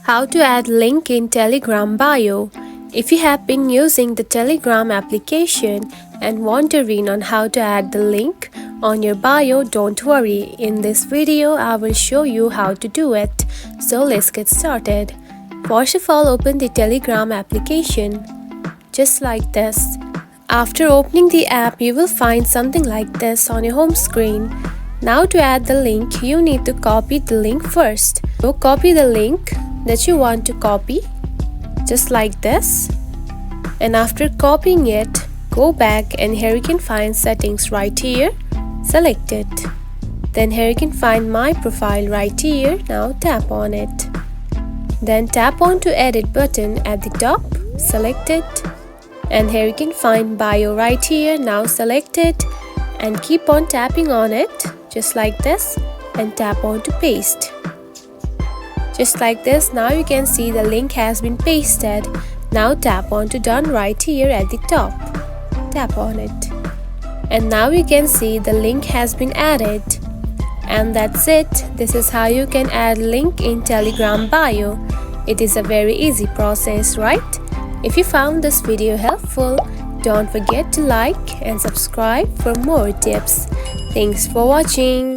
How to add link in Telegram bio. If you have been using the Telegram application and wondering on how to add the link on your bio, don't worry. In this video, I will show you how to do it. So let's get started. First of all, open the Telegram application. Just like this. After opening the app, you will find something like this on your home screen. Now to add the link, you need to copy the link first. So copy the link that you want to copy, just like this. And after copying it, go back and here you can find settings right here. Select it. Then here you can find my profile right here. Now tap on it. Then tap on to edit button at the top. Select it. And here you can find bio right here. Now select it and keep on tapping on it just like this and tap on to paste. Just like this. Now you can see the link has been pasted. Now tap on to done right here at the top. Tap on it. And now you can see the link has been added. And that's it. This is how you can add link in Telegram bio. It is a very easy process, right? If you found this video helpful, don't forget to like and subscribe for more tips. Thanks for watching.